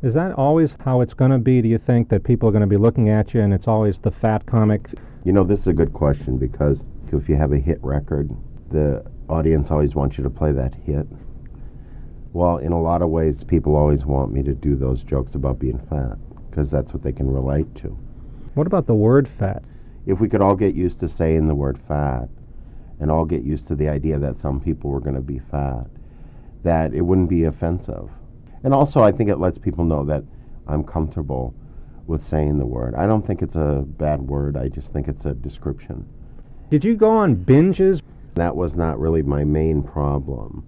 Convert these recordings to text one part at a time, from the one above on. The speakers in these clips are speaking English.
Is that always how it's going to be? Do you think that people are going to be looking at you and it's always the fat comic? You know, this is a good question because if you have a hit record, the audience always wants you to play that hit. Well, in a lot of ways, people always want me to do those jokes about being fat because that's what they can relate to. What about the word fat? If we could all get used to saying the word fat and all get used to the idea that some people were going to be fat, that it wouldn't be offensive. And also, I think it lets people know that I'm comfortable with saying the word. I don't think it's a bad word. I just think it's a description. Did you go on binges? That was not really my main problem.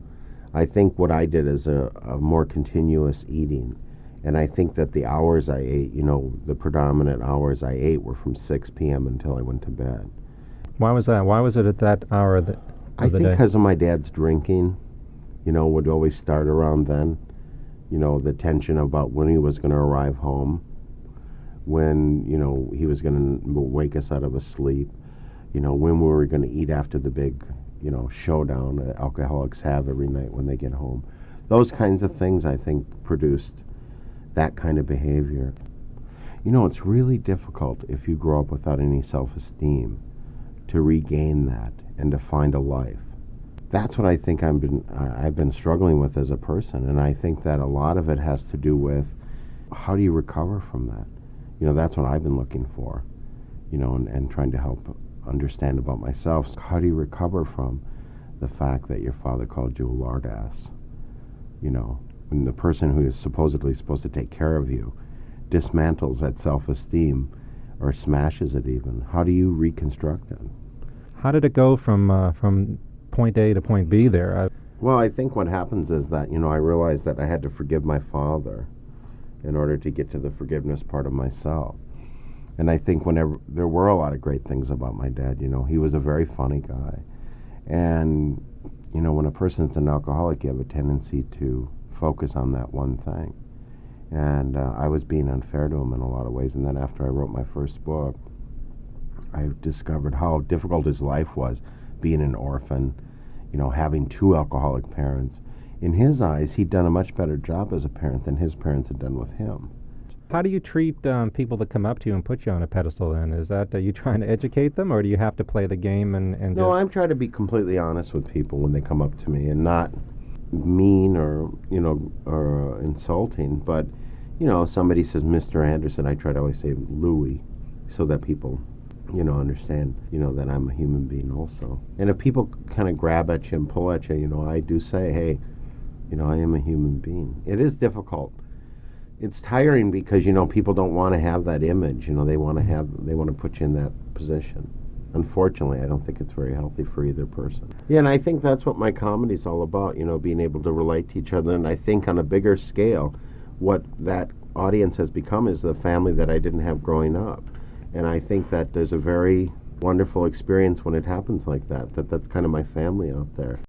I think what I did is a more continuous eating. And I think that the hours I ate, the predominant hours I ate were from 6 p.m. until I went to bed. Why was that? Why was it at that hour of the day? I think because of my dad's drinking, would always start around then. The tension about when he was going to arrive home, when, he was going to wake us out of a sleep, when we were going to eat after the big, showdown that alcoholics have every night when they get home. Those kinds of things, I think, produced that kind of behavior. It's really difficult if you grow up without any self-esteem to regain that and to find a life. That's what I think I've been struggling with as a person, and I think that a lot of it has to do with how do you recover from that? That's what I've been looking for, and trying to help understand about myself. How do you recover from the fact that your father called you a lard ass? When the person who is supposedly supposed to take care of you dismantles that self-esteem or smashes it even. How do you reconstruct it? How did it go from point A to point B there? Well, I think what happens is that, I realized that I had to forgive my father in order to get to the forgiveness part of myself. And I think whenever there were a lot of great things about my dad, he was a very funny guy. And, when a person's an alcoholic, you have a tendency to focus on that one thing. And I was being unfair to him in a lot of ways. And then after I wrote my first book, I discovered how difficult his life was, being an orphan, having two alcoholic parents. In his eyes, he'd done a much better job as a parent than his parents had done with him. How do you treat people that come up to you and put you on a pedestal then? Is that, are you trying to educate them, or do you have to play the game and No, I'm trying to be completely honest with people when they come up to me and not mean or insulting. But, somebody says Mr. Anderson, I try to always say Louie so that people understand, that I'm a human being also. And if people kind of grab at you and pull at you, I do say, hey, I am a human being. It is difficult. It's tiring because, people don't want to have that image. They want to put you in that position. Unfortunately, I don't think it's very healthy for either person. Yeah, and I think that's what my comedy's all about, being able to relate to each other. And I think on a bigger scale, what that audience has become is the family that I didn't have growing up. And I think that there's a very wonderful experience when it happens like that. That's kind of my family out there.